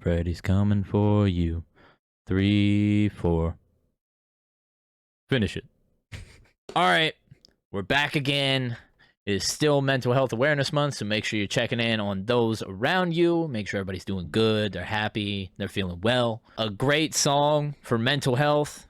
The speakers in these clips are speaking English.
Freddy's coming for you. 3, 4. Finish it. All right, we're back again. It is still Mental Health Awareness Month, so make sure you're checking in on those around you. Make sure everybody's doing good, they're happy, they're feeling well. A great song for mental health,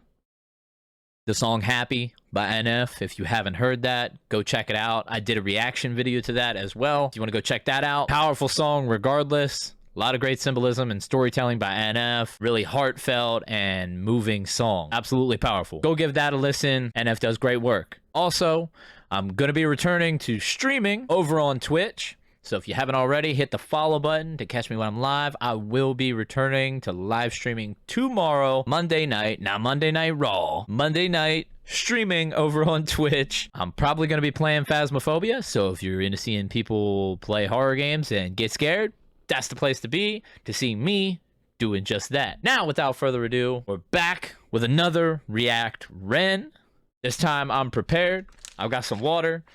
the song Happy by NF. If you haven't heard that, go check it out. I did a reaction video to that as well. If you want to go check that out. Powerful song regardless. A lot of great symbolism and storytelling by NF. Really heartfelt and moving song. Absolutely powerful. Go give that a listen. NF does great work. Also, I'm going to be returning to streaming over on Twitch. So if you haven't already, hit the follow button to catch me when I'm live. I will be returning to live streaming tomorrow, Monday night. Not Monday Night Raw. Monday night streaming over on Twitch. I'm probably going to be playing Phasmophobia. So if you're into seeing people play horror games and get scared, that's the place to be to see me doing just that. Now, without further ado, we're back with another React Ren. This time I'm prepared. I've got some water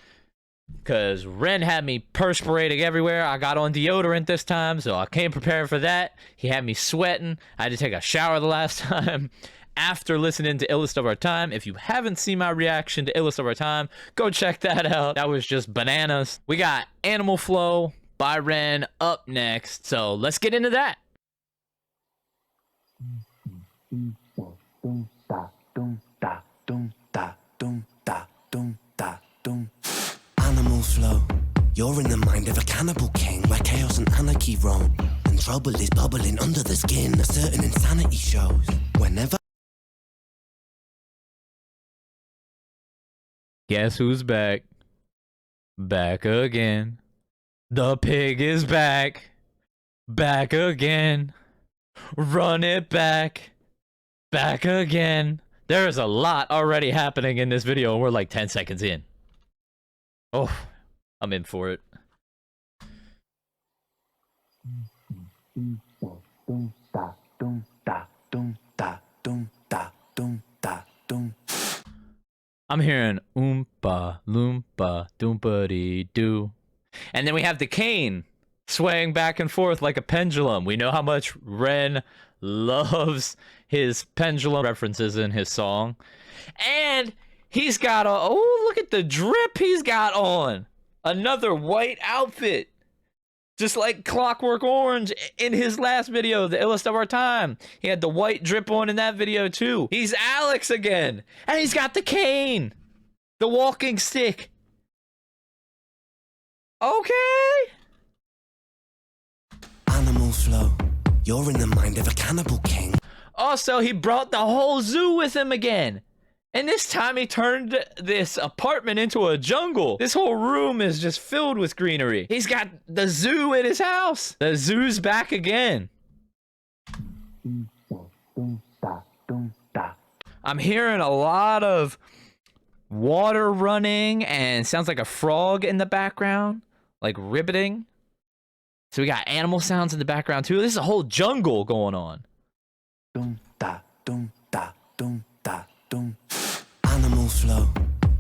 because Ren had me perspirating everywhere. I got on deodorant this time, so I came prepared for that. He had me sweating. I had to take a shower the last time. After listening to Illest of Our Time, if you haven't seen my reaction to Illest of Our Time, go check that out. That was just bananas. We got Animal Flow by Ren up next, so let's get into that. Animal flow, you're in the mind of a cannibal king, where chaos and anarchy roam, and trouble is bubbling under the skin. A certain insanity shows whenever. Guess who's back? Back again. The pig is back. Back again. Run it back. Back again. There is a lot already happening in this video, and we're like 10 seconds in. Oh, I'm in for it. I'm hearing oompa, loompa, doompa-dee-doo. And then we have the cane swaying back and forth like a pendulum. We know how much Ren loves his pendulum references in his song. And he's got a, oh, look at the drip he's got on. Another white outfit. Just like Clockwork Orange in his last video, the Illest of Our Time. He had the white drip on in that video too. He's Alex again. And he's got the cane. The walking stick. Okay. Animal flow, you're in the mind of a cannibal king. Also, he brought the whole zoo with him again. And this time he turned this apartment into a jungle. This whole room is just filled with greenery. He's got the zoo in his house. The zoo's back again. I'm hearing a lot of water running and sounds like a frog in the background, like ribbiting. So we got animal sounds in the background too. This is a whole jungle going on. Animal flow,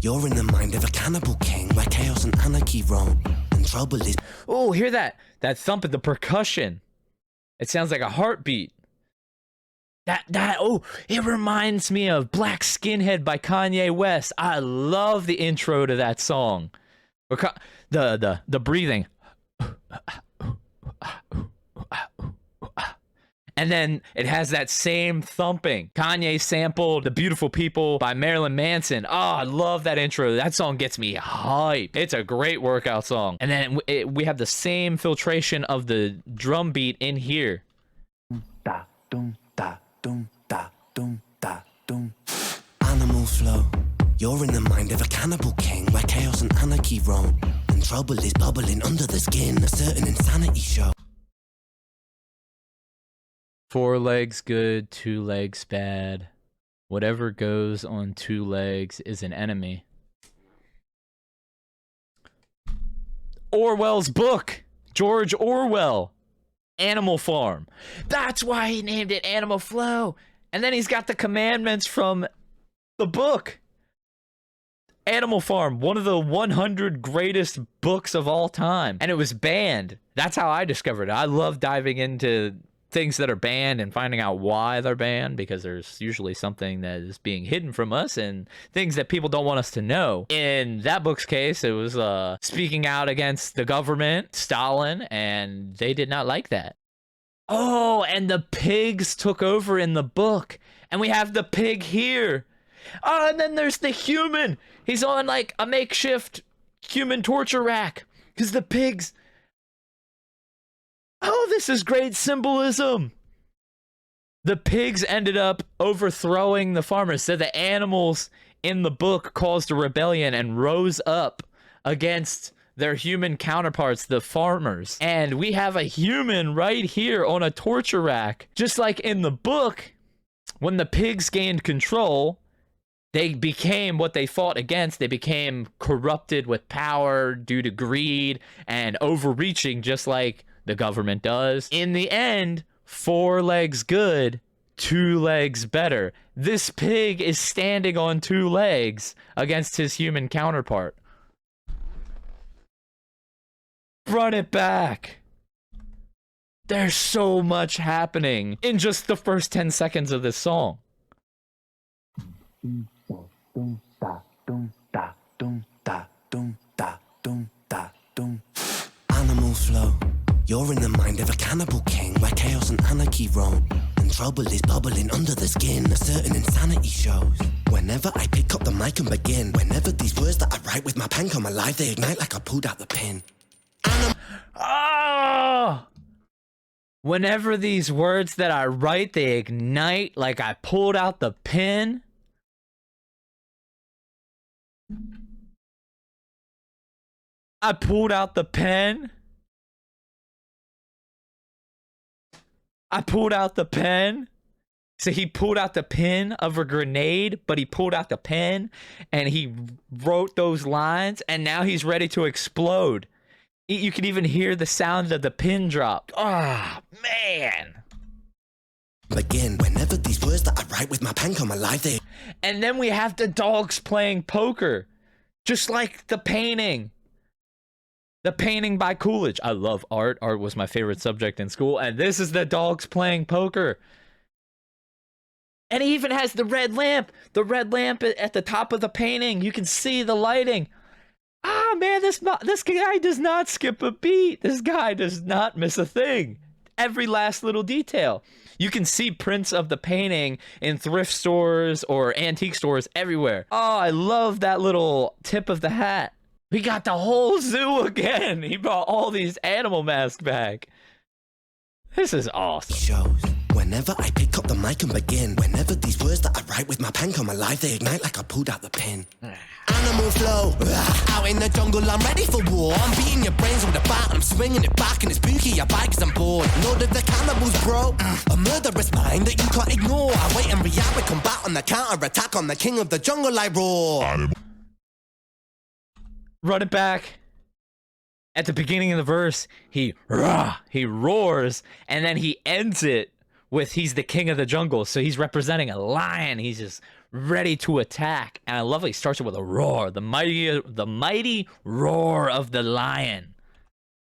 you're in the mind of a cannibal king, where chaos and anarchy roam, and trouble is. Oh, hear that? That thumping, the percussion. It sounds like a heartbeat. Oh, it reminds me of Black Skinhead by Kanye West. I love the intro to that song. The breathing. And then it has that same thumping. Kanye sampled The Beautiful People by Marilyn Manson. Oh, I love that intro. That song gets me hyped. It's a great workout song. And then we have the same filtration of the drum beat in here. Animal flow, you're in the mind of a cannibal king, where chaos and anarchy roam, and trouble is bubbling under the skin. A certain insanity show. 4 legs good, 2 legs bad. Whatever goes on 2 legs is an enemy. Orwell's book. George Orwell. Animal Farm. That's why he named it Animal Flow. And then he's got the commandments from the book. Animal Farm, one of the 100 greatest books of all time. And it was banned. That's how I discovered it. I love diving into things that are banned and finding out why they're banned, because there's usually something that is being hidden from us and things that people don't want us to know. In that book's case, it was speaking out against the government, Stalin, and they did not like that. Oh, and the pigs took over in the book, and we have the pig here. Oh, and then there's the human. He's on like a makeshift human torture rack because the pigs. Oh, this is great symbolism. The pigs ended up overthrowing the farmers. So the animals in the book caused a rebellion and rose up against their human counterparts, the farmers. And we have a human right here on a torture rack. Just like in the book, when the pigs gained control, they became what they fought against. They became corrupted with power due to greed and overreaching, just like the government does. In the end, 4 legs good, 2 legs better. This pig is standing on 2 legs against his human counterpart. Run it back. There's so much happening in just the first 10 seconds of this song. Animal flow. You're in the mind of a cannibal king, where chaos and anarchy roam, and trouble is bubbling under the skin. A certain insanity shows whenever I pick up the mic and begin. Whenever these words that I write with my pen come alive, they ignite like I pulled out the pin. Oh! Whenever these words that I write, they ignite like I pulled out the pin. I pulled out the pen. I pulled out the pen. So he pulled out the pin of a grenade, but he pulled out the pen and he wrote those lines, and now he's ready to explode. You can even hear the sound of the pin drop. Ah, oh, man. Begin whenever these words that I write with my pen come alive. And then we have the dogs playing poker, just like the painting. The painting by Coolidge. I love art. Art was my favorite subject in school. And this is the dogs playing poker. And he even has the red lamp. The red lamp at the top of the painting. You can see the lighting. Ah, man, this guy does not skip a beat. This guy does not miss a thing. Every last little detail. You can see prints of the painting in thrift stores or antique stores everywhere. Oh, I love that little tip of the hat. We got the whole zoo again. He brought all these animal masks back. This is awesome. Shows whenever I pick up the mic and begin. Whenever these words that I write with my pen come alive, they ignite like I pulled out the pin. Animal flow. Out in the jungle, I'm ready for war. I'm beating your brains with a bat, I'm swinging it back, and it's spooky. I bite 'cause I'm bored. Lord of the cannibals, bro. A murderous mind that you can't ignore. I wait and react with combat on the counter attack on the king of the jungle. I roar. Run it back. At the beginning of the verse, he roars, and then he ends it with he's the king of the jungle. So he's representing a lion. He's just ready to attack. And I love it. He starts it with a roar, the mighty roar of the lion.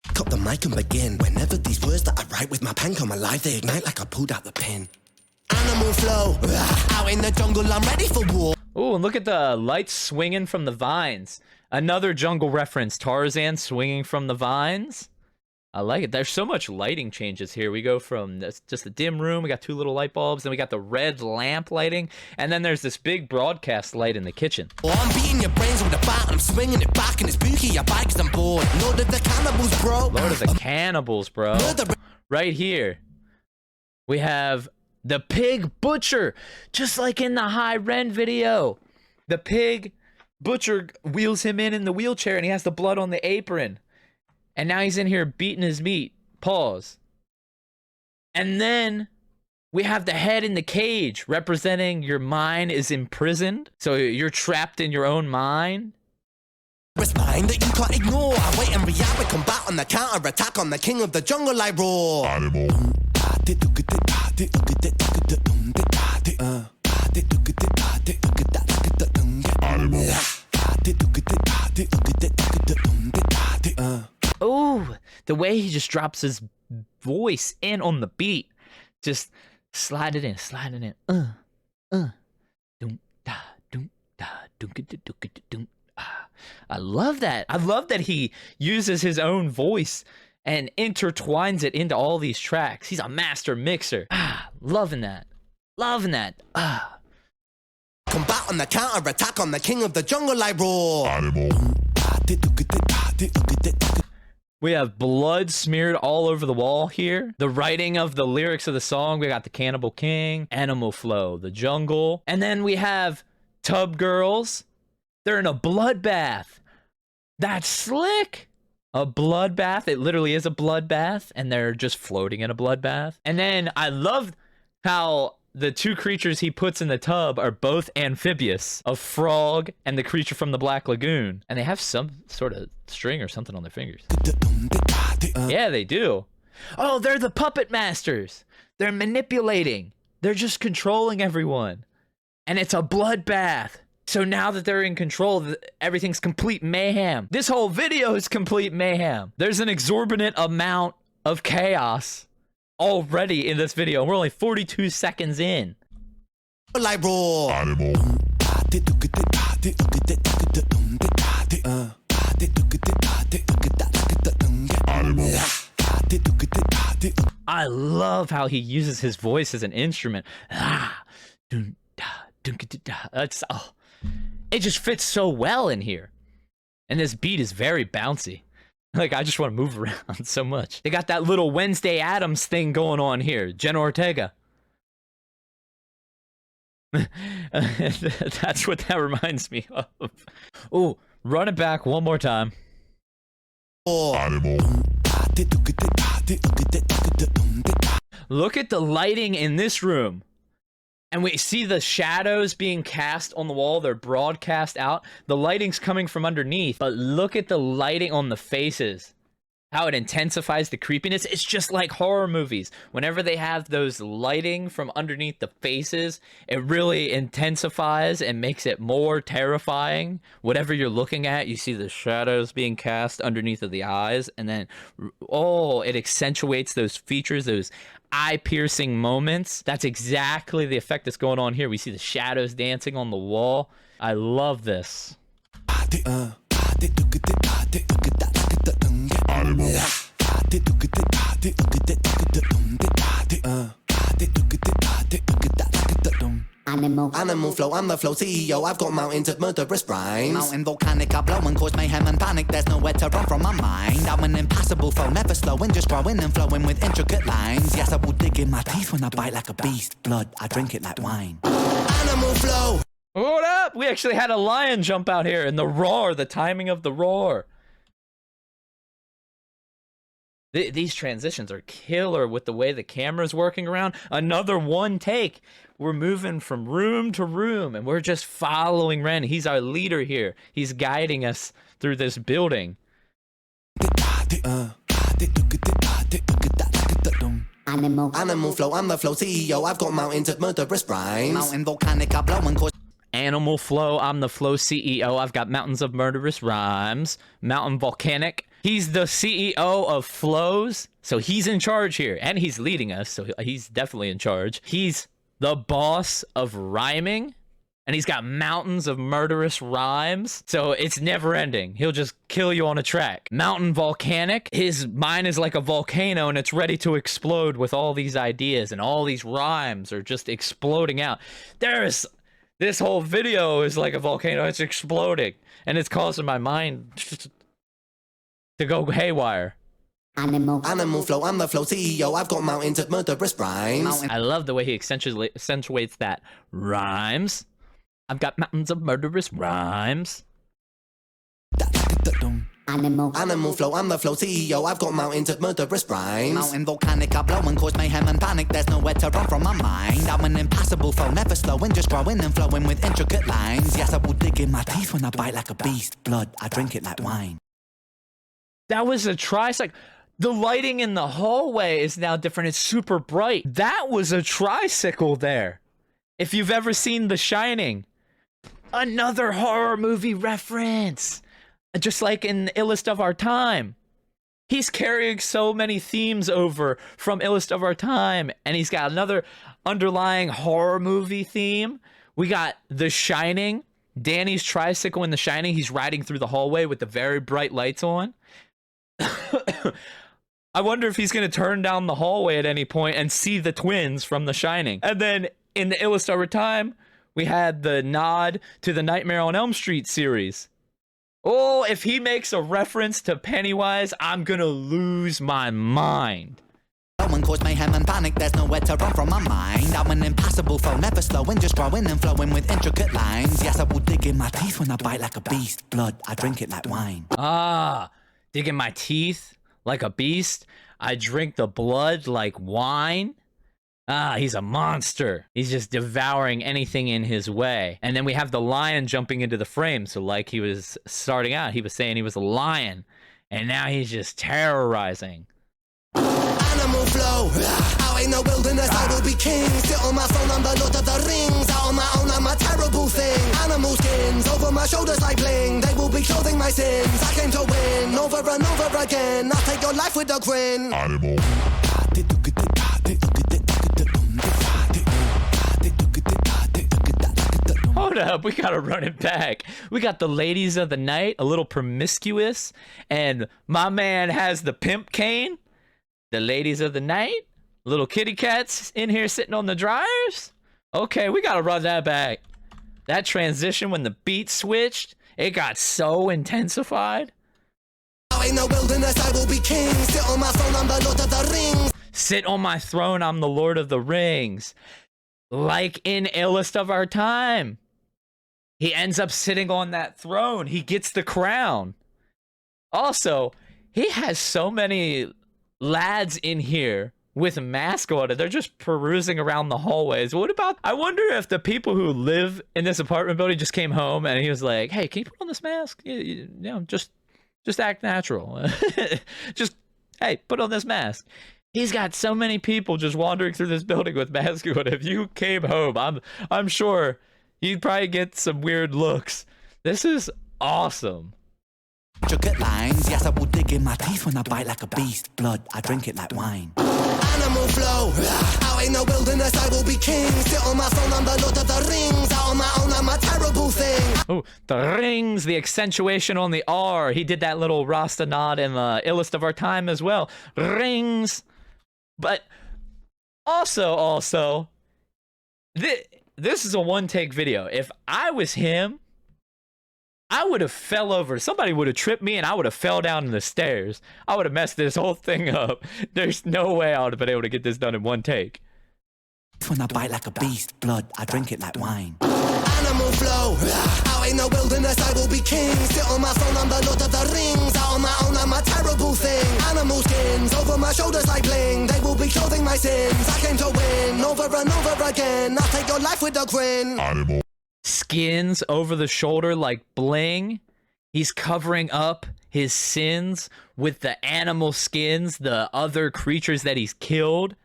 Pick up the mic and begin. Whenever these words that I write with my pen come alive, they ignite like I pulled out the pin. Animal flow. Out in the jungle, I'm ready for war. Oh, and look at the lights swinging from the vines. Another jungle reference, Tarzan swinging from the vines. I like it. There's so much lighting changes here. We go from just a dim room, we got 2 little light bulbs, then we got the red lamp lighting, and then there's this big broadcast light in the kitchen. Oh, I'm beating your brains with a bat, I'm swinging it back, and it's spooky. I bite 'cause I'm bored. Lord of the cannibals, bro. Lord of the cannibals, bro. Right here, we have the pig butcher, just like in the High Ren video. The pig butcher wheels him in the wheelchair, and he has the blood on the apron. And now he's in here beating his meat. Pause. And then we have the head in the cage, representing your mind is imprisoned. So you're trapped in your own mind. It's mine that you can't ignore. I wait and react with combat on the counter attack on the king of the jungle. I roar. Animal. Oh, the way he just drops his voice in on the beat. Just slide it in, slide it in. Doom da doom da doom doom. I love that. I love that he uses his own voice and intertwines it into all these tracks. He's a master mixer. Loving that. Loving that. Combat on the counter attack on the king of the jungle, I roar. Animal. We have blood smeared all over the wall here. The writing of the lyrics of the song. We got the Cannibal King, Animal Flow, the jungle. And then we have Tub Girls. They're in a bloodbath. That's slick. A bloodbath. It literally is a bloodbath. And they're just floating in a bloodbath. And then I love how the two creatures he puts in the tub are both amphibious. A frog and the creature from the Black Lagoon. And they have some sort of string or something on their fingers. Yeah, they do. Oh, they're the puppet masters. They're manipulating. They're just controlling everyone. And it's a bloodbath. So now that they're in control, everything's complete mayhem. This whole video is complete mayhem. There's an exorbitant amount of chaos already in this video. We're only 42 seconds in. Like roar. Animal. I love how he uses his voice as an instrument. It's, it just fits so well in here. And this beat is very bouncy. Like, I just want to move around so much. They got that little Wednesday Addams thing going on here. Jenna Ortega. That's what that reminds me of. Oh, run it back one more time. Animal. Look at the lighting in this room. And we see the shadows being cast on the wall. They're broadcast out. The lighting's coming from underneath. But look at the lighting on the faces. How it intensifies the creepiness. It's just like horror movies. Whenever they have those lighting from underneath the faces, it really intensifies and makes it more terrifying. Whatever you're looking at, you see the shadows being cast underneath of the eyes. And then, oh, it accentuates those features, those eye-piercing moments. That's exactly the effect that's going on here. We see the shadows dancing on the wall. I love this. Animal flow, I'm the flow CEO. I've got mountains of murderous rhymes. Mountain volcanic, I blow and cause mayhem and panic. There's nowhere to run from my mind. I'm an impassable foe, never slowing, just growing and flowing with intricate lines. Yes, I will dig in my teeth when I bite like a beast. Blood, I drink it like wine. Animal flow. Hold up! We actually had a lion jump out here, and the roar, the timing of the roar. These transitions are killer with the way the camera's working around. Another one take. We're moving from room to room, and we're just following Ren. He's our leader here. He's guiding us through this building. Animal flow, I'm the flow CEO. I've got mountains of murderous rhymes. Mountain volcanic, I blow and cause. Animal Flow, I'm the Flow CEO. I've got mountains of murderous rhymes. Mountain Volcanic. He's the CEO of Flows, so he's in charge here, and he's leading us, so he's definitely in charge. He's the boss of rhyming, and he's got mountains of murderous rhymes, so it's never ending. He'll just kill you on a track. Mountain Volcanic, his mind is like a volcano, and it's ready to explode with all these ideas, and all these rhymes are just exploding out. This whole video is like a volcano. It's exploding, and it's causing my mind to go haywire. Animal flow, I'm the flow CEO. I've got mountains of murderous rhymes. I love the way he accentuates that rhymes. I've got mountains of murderous rhymes. Animal flow, I'm the flow CEO. I've got mountains of murderous rhymes. Mountain volcanic, I blow and cause mayhem and panic. There's nowhere to run from my mind. I'm an impassable foe, never slowing, just growing and flowing with intricate lines. Yes, I will dig in my teeth when I bite like a beast. Blood, I drink it like wine. That was a tricycle. The lighting in the hallway is now different. It's super bright. That was a tricycle there. If you've ever seen The Shining, another horror movie reference. Just like in Illest of Our Time. He's carrying so many themes over from Illest of Our Time, and he's got another underlying horror movie theme. We got The Shining. Danny's tricycle in The Shining. He's riding through the hallway with the very bright lights on. I wonder if he's going to turn down the hallway at any point and see the twins from The Shining. And then in the Illest of Our Time, we had the nod to the Nightmare on Elm Street series. Oh, if he makes a reference to Pennywise, I'm gonna lose my mind. Someone caused mayhem and panic, there's nowhere to run from my mind. I'm an impassable foe, never slowing, just growing and flowing with intricate lines. Yes, I will dig in my teeth when I bite like a beast. Blood, I drink it like wine. Ah, dig in my teeth like a beast. I drink the blood like wine. Ah, he's a monster. He's just devouring anything in his way. And then we have the lion jumping into the frame. So like he was starting out, he was saying he was a lion. And now he's just terrorizing. Animal flow, out in the wilderness I will be king. Sit on my throne, I'm the Lord of the Rings. Out on my own, I'm a terrible thing. Animal skins over my shoulders like bling. They will be clothing my sins. I came to win, over and over again. I'll take your life with a grin. Animal. Hold up, we gotta run it back. We got the ladies of the night, a little promiscuous, and my man has the pimp cane. The ladies of the night, little kitty cats in here sitting on the dryers. Okay, we gotta run that back. That transition when the beat switched, it got so intensified. Out in the wilderness I will be king. Sit on my throne, I'm the Lord of the Rings. Sit on my throne, I'm the Lord of the Rings. Like in Illest of Our Time. He ends up sitting on that throne. He gets the crown. Also, he has so many lads in here with masks on. They're just perusing around the hallways. What about, I wonder if the people who live in this apartment building just came home and he was like, hey, can you put on this mask? You know, just act natural. Just, hey, put on this mask. He's got so many people just wandering through this building with masks on. If you came home, I'm sure you'd probably get some weird looks. This is awesome. Intricate lines, yes, I will dig in my teeth when I bite like a beast. Blood, I drink it like wine. Animal flow, out in the wilderness I will be king. Sit on my throne, I'm the Lord of the Rings. Out on my own, I'm a terrible thing. Oh, the rings, the accentuation on the R. He did that little Rasta nod in the Illest of Our Time as well. Rings. But also, this is a one-take video. If I was him, I would have fell over. Somebody would have tripped me and I would have fell down the stairs. I would have messed this whole thing up. There's no way I would have been able to get this done in one take. When I bite like a beast, blood, I drink it like wine. Animal flow, out in the wilderness I will be king. Sit on my throne, I'm the Lord of the Rings. Out on my own, I'm a terrible thing. Animal skins over my shoulders like bling. They will be clothing my sins. I came to win, over and over again. I'll take your life with a grin. Animal. Skins over the shoulder like bling. He's covering up his sins with the animal skins, the other creatures that he's killed.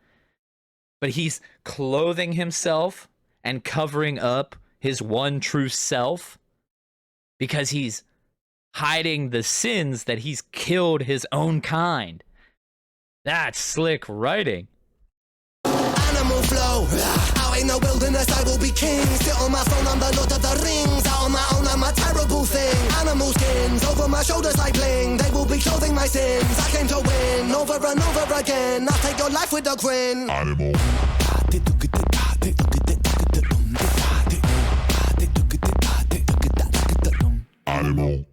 But he's clothing himself and covering up his one true self because he's hiding the sins that he's killed his own kind. That's slick writing. Animal flow, out in the wilderness I will be king. Sit on my throne, I'm the Lord of the Rings. Out on my own, I'm a terrible thing. Animal skins over my shoulders like bling. They will be clothing my sins. I came to win, over and over again. I'll take your life with a grin. Animal. Animal.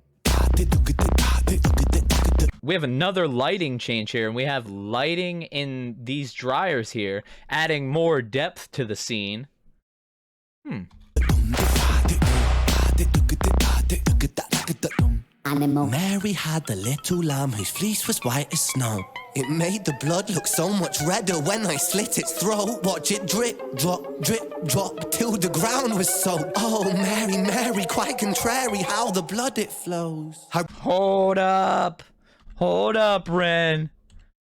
We have another lighting change here, and we have lighting in these dryers here, adding more depth to the scene. Animal. Mary had the little lamb whose fleece was white as snow. It made the blood look so much redder when I slit its throat. Watch it drip, drop, till the ground was soaked. Oh, Mary, Mary, quite contrary how the blood it flows. Hold up, Ren.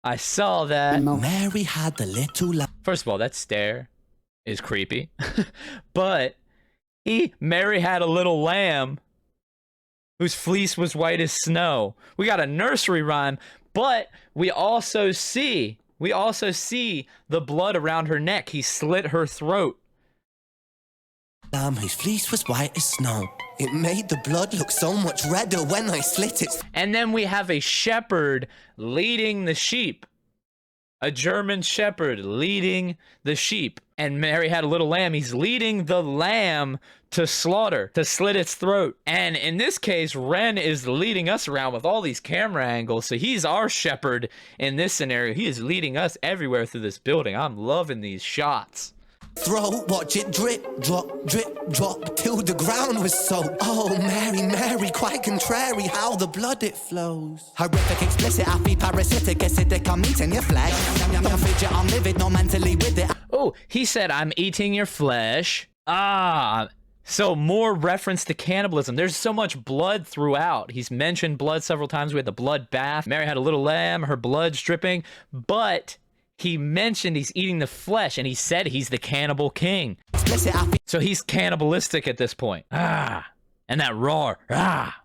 I saw that. Mary had the little lamb. First of all, that stare is creepy. But Mary had a little lamb whose fleece was white as snow. We got a nursery rhyme, But we also see the blood around her neck. He slit her throat. Lamb whose fleece was white as snow. It made the blood look so much redder when I slit it. And then we have a shepherd leading the sheep. A German shepherd leading the sheep. And Mary had a little lamb. He's leading the lamb to slaughter, to slit its throat. And in this case, Ren is leading us around with all these camera angles. So he's our shepherd in this scenario. He is leading us everywhere through this building. I'm loving these shots. Throat, watch it drip, drop, till the ground was soaked. Oh, Mary, Mary, quite contrary, how the blood it flows. Horrific, explicit, happy, parasitic, acidic, I'm eating your flesh. Don't fidget, I'm livid, not mentally with it. Oh, he said, I'm eating your flesh. Ah, so more reference to cannibalism. There's so much blood throughout. He's mentioned blood several times. We had the blood bath. Mary had a little lamb, her blood's dripping, but he mentioned he's eating the flesh, and he said he's the cannibal king. So he's cannibalistic at this point. Ah, and that roar. Ah.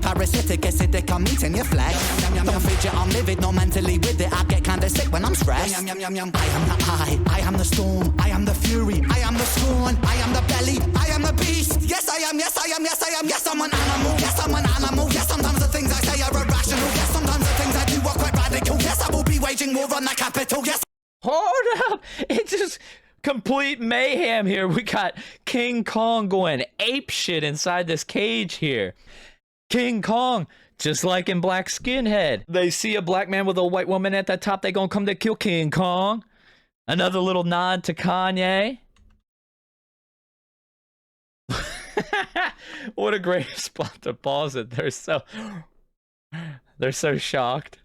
Parasitic, acidic, I'm eating your flesh. Don't fidget, I'm livid, not mentally with it. I get kinda sick when I'm stressed. I am the I am the storm, I am the fury, I am the scorn, I am the belly, I am the beast. Yes, I am, yes, I am, yes, I am, yes, I'm an animal, yes, I'm an animal. Yes, sometimes the things I say are irrational. Yes, sometimes the things I do are quite radical. Yes, I will be waging war on the capital. Yes. Hold up. It's just complete mayhem here. We got King Kong going ape shit inside this cage here. King Kong, just like in Black Skinhead. They see a black man with a white woman at the top, they gonna come to kill King Kong. Another little nod to Kanye. What a great spot to pause it. They're so shocked.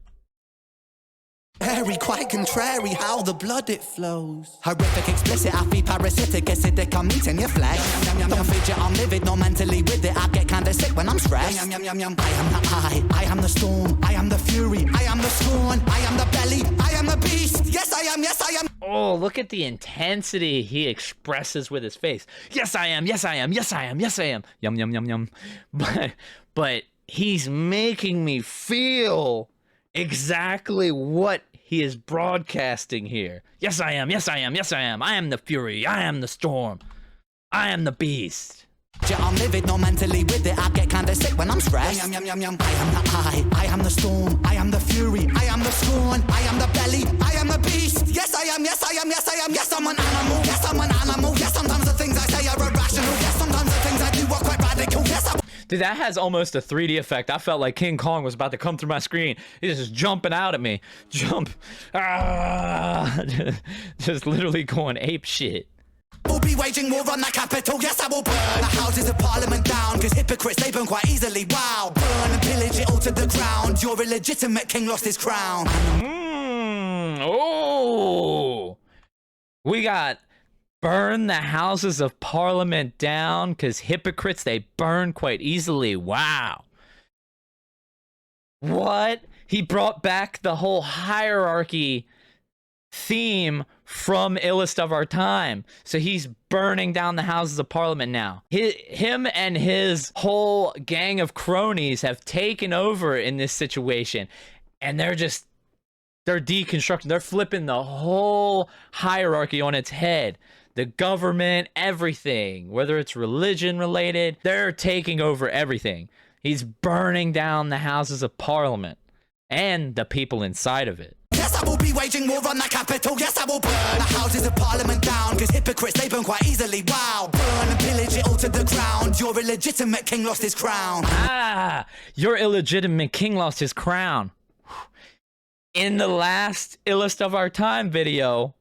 Very quite contrary, how the blood it flows. Horrific, explicit, happy, parasitic, acidic, I'm eating your flesh. Don't fidget, I'm livid, not mentally with it. I get kinda sick when I'm stressed. I am the I am the storm, I am the fury, I am the scorn, I am the belly, I am the beast. Yes, I am, yes, I am. Oh, look at the intensity he expresses with his face. Yes, I am, yes, I am, yes, I am, yes, I am. Yum, yum, yum, yum. But he's making me feel exactly what he is broadcasting here. Yes, I am. Yes, I am. Yes, I am. I am the fury. I am the storm. I am the beast. I'm livid, not mentally with it. I get kinda sick when I'm stressed. I am the I am the storm, I am the fury, I am the scorn, I am the belly, I am the beast. Yes, I am, yes, I am, yes, I am, yes, I'm an animal, yes, I'm an animal. Yes, sometimes the things I say are irrational. Yes, sometimes the things I do are quite radical. Yes, Dude, that has almost a 3D effect. I felt like King Kong was about to come through my screen. He's just jumping out at me. Jump. Ah, just literally going ape shit. We'll be waging war on the capital. Yes, I will burn the houses of parliament down. Cause hypocrites, they burn quite easily. Wow. Burn and pillage it all to the ground. Your illegitimate king lost his crown. Oh. We got burn the houses of parliament down because hypocrites, they burn quite easily. Wow. What? He brought back the whole hierarchy theme from Illest of Our Time. So he's burning down the houses of parliament now. Him and his whole gang of cronies have taken over in this situation. And they're deconstructing. They're flipping the whole hierarchy on its head. The government, everything, whether it's religion related, they're taking over everything. He's burning down the houses of parliament and the people inside of it. Yes, I will be waging war on the capital. Yes, I will burn the houses of parliament down. Cause hypocrites, they burn quite easily. Wow. Burn and pillage it all to the ground. Your illegitimate king lost his crown. Ah, your illegitimate king lost his crown. In the last Illest of Our Time video,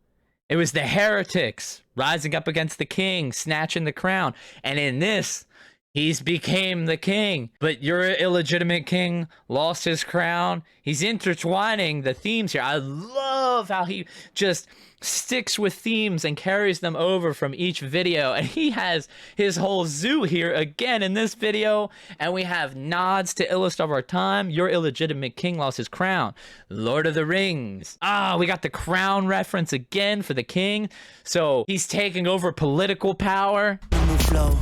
it was the heretics rising up against the king, snatching the crown. And in this, he's became the king. But your illegitimate king lost his crown. He's intertwining the themes here. I love how he just sticks with themes and carries them over from each video. And he has his whole zoo here again in this video. And we have nods to Illest of Our Time. Your illegitimate king lost his crown. Lord of the Rings. Ah, we got the crown reference again for the king. So he's taking over political power. Animal flow.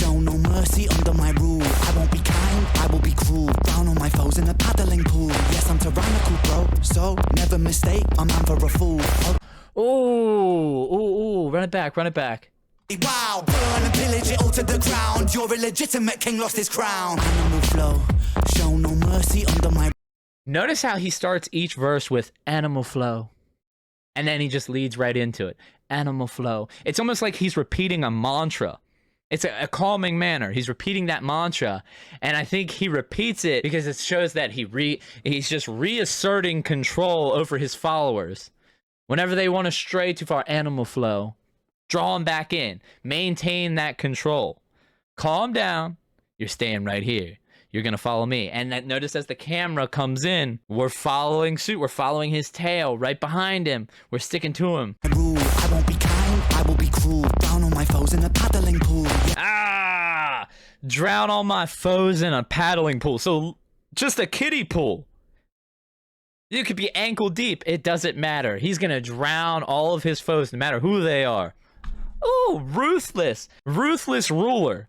Show no mercy under my rule. I won't be kind, I will be cruel. Down on my foes in a paddling pool. Yes, I'm tyrannical, bro. So never mistake, I'm man for a fool. Ooh, run it back, run it back. Wow, burn and pillage it all to the ground. Your illegitimate king lost his crown. Animal flow. Show no mercy under my. Notice how he starts each verse with animal flow. And then he just leads right into it. Animal flow. It's almost like he's repeating a mantra. It's a calming manner. He's repeating that mantra. And I think he repeats it because it shows that he's just reasserting control over his followers. Whenever they want to stray too far, animal flow. Draw them back in. Maintain that control. Calm down. You're staying right here. You're going to follow me. And notice as the camera comes in, we're following suit. We're following his tail right behind him. We're sticking to him. I won't be kind, I will be cruel. Down on my foes in a paddling pool. Ah! Drown all my foes in a paddling pool. So just a kiddie pool. You could be ankle deep. It doesn't matter. He's going to drown all of his foes no matter who they are. Ooh, ruthless. Ruthless ruler.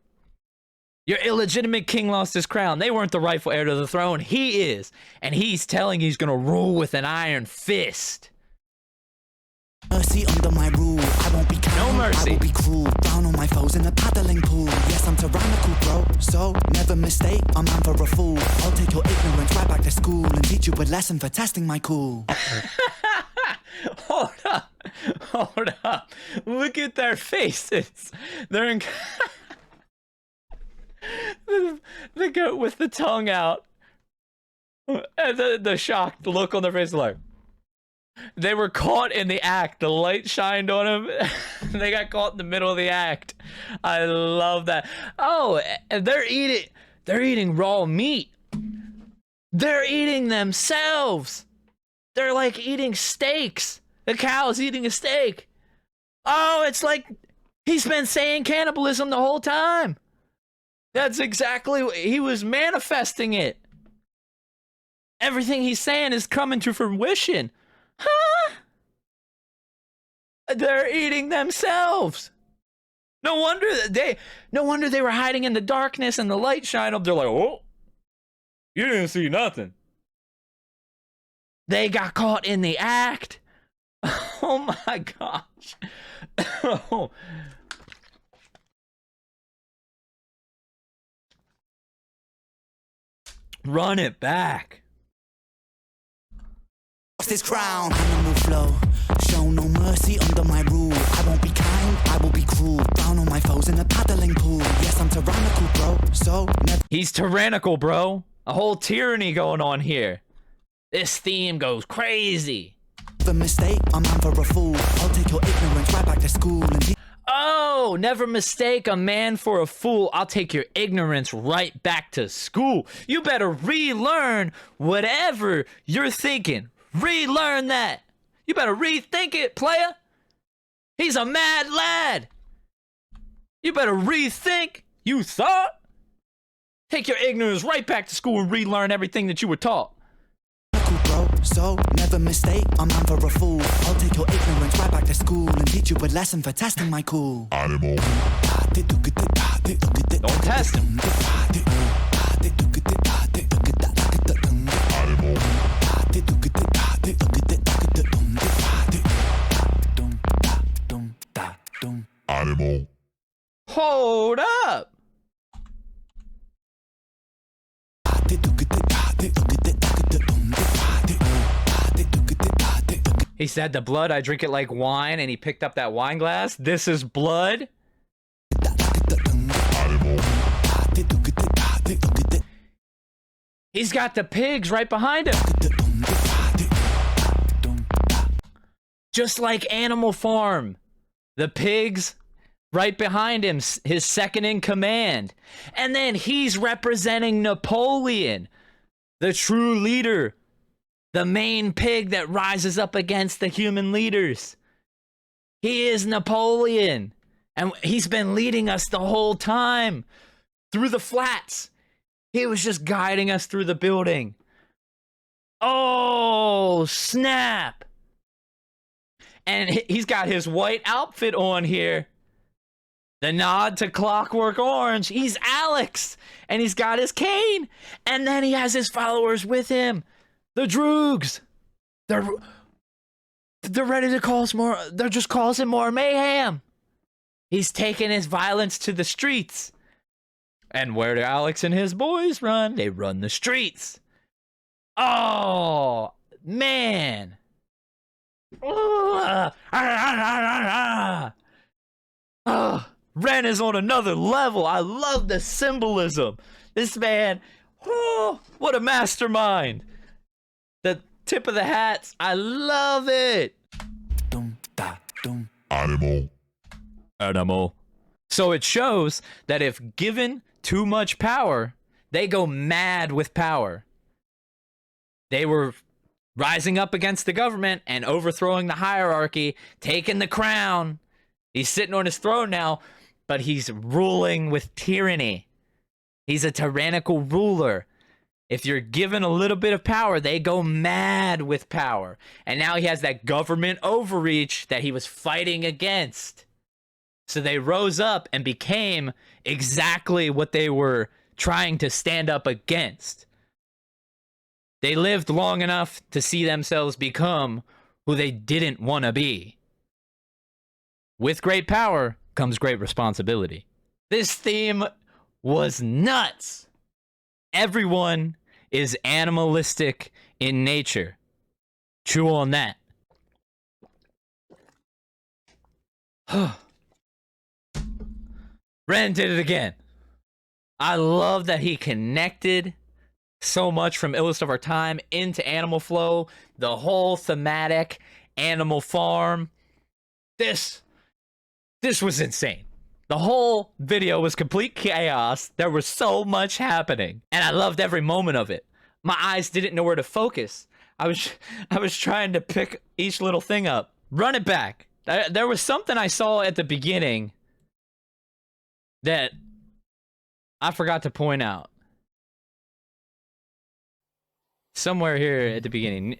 Your illegitimate king lost his crown. They weren't the rightful heir to the throne. He is. And he's telling you he's going to rule with an iron fist. Mercy under my rule. I won't be kind. No mercy. I will be cruel. Down on my foes in a paddling pool. Yes, I'm tyrannical, bro. So never mistake, I'm man for a fool. I'll take your ignorance right back to school and teach you a lesson for testing my cool. Hold up. Hold up. Look at their faces. They're in... the goat with the tongue out. And the shocked look on their face, like... They were caught in the act. The light shined on them. They got caught in the middle of the act. I love that. Oh, and they're eating raw meat. They're eating themselves. They're like eating steaks. The cow's eating a steak. Oh, it's like he's been saying cannibalism the whole time. That's exactly what he was manifesting it. Everything he's saying is coming to fruition. Huh? They're eating themselves. No wonder they were hiding in the darkness and the light shined up. They're like, oh, you didn't see nothing. They got caught in the act. Oh my gosh. Oh. Run it back. His crown. Animal flow. Show no mercy under my rule. I won't be kind, I will be cruel. Down on my foes in a paddling pool. Yes, I'm tyrannical, bro. So never. He's tyrannical, bro. A whole tyranny going on here. This theme goes crazy. The mistake, I'm man for a fool. I'll take your ignorance right back to school and Oh, never mistake a man for a fool. I'll take your ignorance right back to school. You better relearn whatever you're thinking. Relearn that. You better rethink it, player. He's a mad lad. You better rethink. You thought? Take your ignorance right back to school and relearn everything that you were taught. Bro, so never mistake, I'm man for a fool. I'll take your ignorance right back to school and teach you a lesson for testing my cool. Animal. Don't test him. Animal. Animal. Hold up. He said the blood, I drink it like wine, and he picked up that wine glass. This is blood. Animal. He's got the pigs right behind him. Just like Animal Farm. The pigs right behind him, his second in command. And then he's representing Napoleon, the true leader, the main pig that rises up against the human leaders. He is Napoleon. And he's been leading us the whole time through the flats. He was just guiding us through the building. Oh, snap. And he's got his white outfit on here. The nod to Clockwork Orange. He's Alex, and he's got his cane, and then he has his followers with him. The Droogs. They're ready to cause more. They're just causing more mayhem. He's taking his violence to the streets. And where do Alex and his boys run? They run the streets. Oh, man. Ren is on another level. I love the symbolism. This man, oh, what a mastermind. The tip of the hats, I love it. Animal. Animal. So it shows that if given too much power, they go mad with power. They were rising up against the government and overthrowing the hierarchy, taking the crown. He's sitting on his throne now, but he's ruling with tyranny. He's a tyrannical ruler. If you're given a little bit of power, they go mad with power. And now he has that government overreach that he was fighting against. So they rose up and became exactly what they were trying to stand up against. They lived long enough to see themselves become who they didn't want to be. With great power comes great responsibility. This theme was nuts. Everyone is animalistic in nature. Chew on that. Ren did it again. I love that he connected so much from Illest of Our Time into Animal Flow, the whole thematic Animal Farm. This was insane. The whole video was complete chaos. There was so much happening, and I loved every moment of it. My eyes didn't know where to focus. I was trying to pick each little thing up. Run it back. There was something I saw at the beginning that I forgot to point out. Somewhere here at the beginning.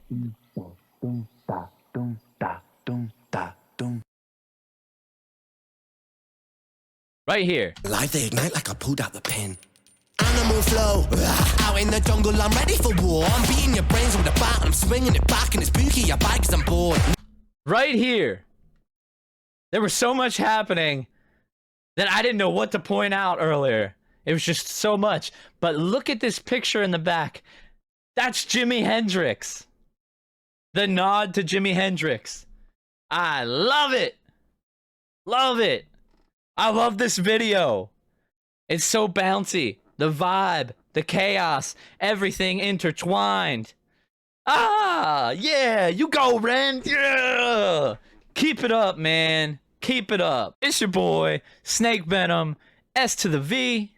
Right here. Life, they ignite like I pulled out the pin. Animal flow, out in the jungle, I'm ready for war. I'm beating your brains with a bat, I'm swinging it back, and it's spooky, your bike 'cause I'm bored. Right here. There was so much happening that I didn't know what to point out earlier. It was just so much. But look at this picture in the back. That's Jimi Hendrix. The nod to Jimi Hendrix. I love it. Love it. I love this video. It's so bouncy. The vibe, the chaos, everything intertwined. Ah, yeah, you go, Ren. Yeah. Keep it up, man. Keep it up. It's your boy, Snake Venom, S to the V.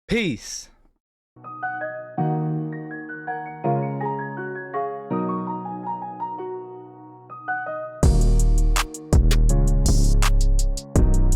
Peace.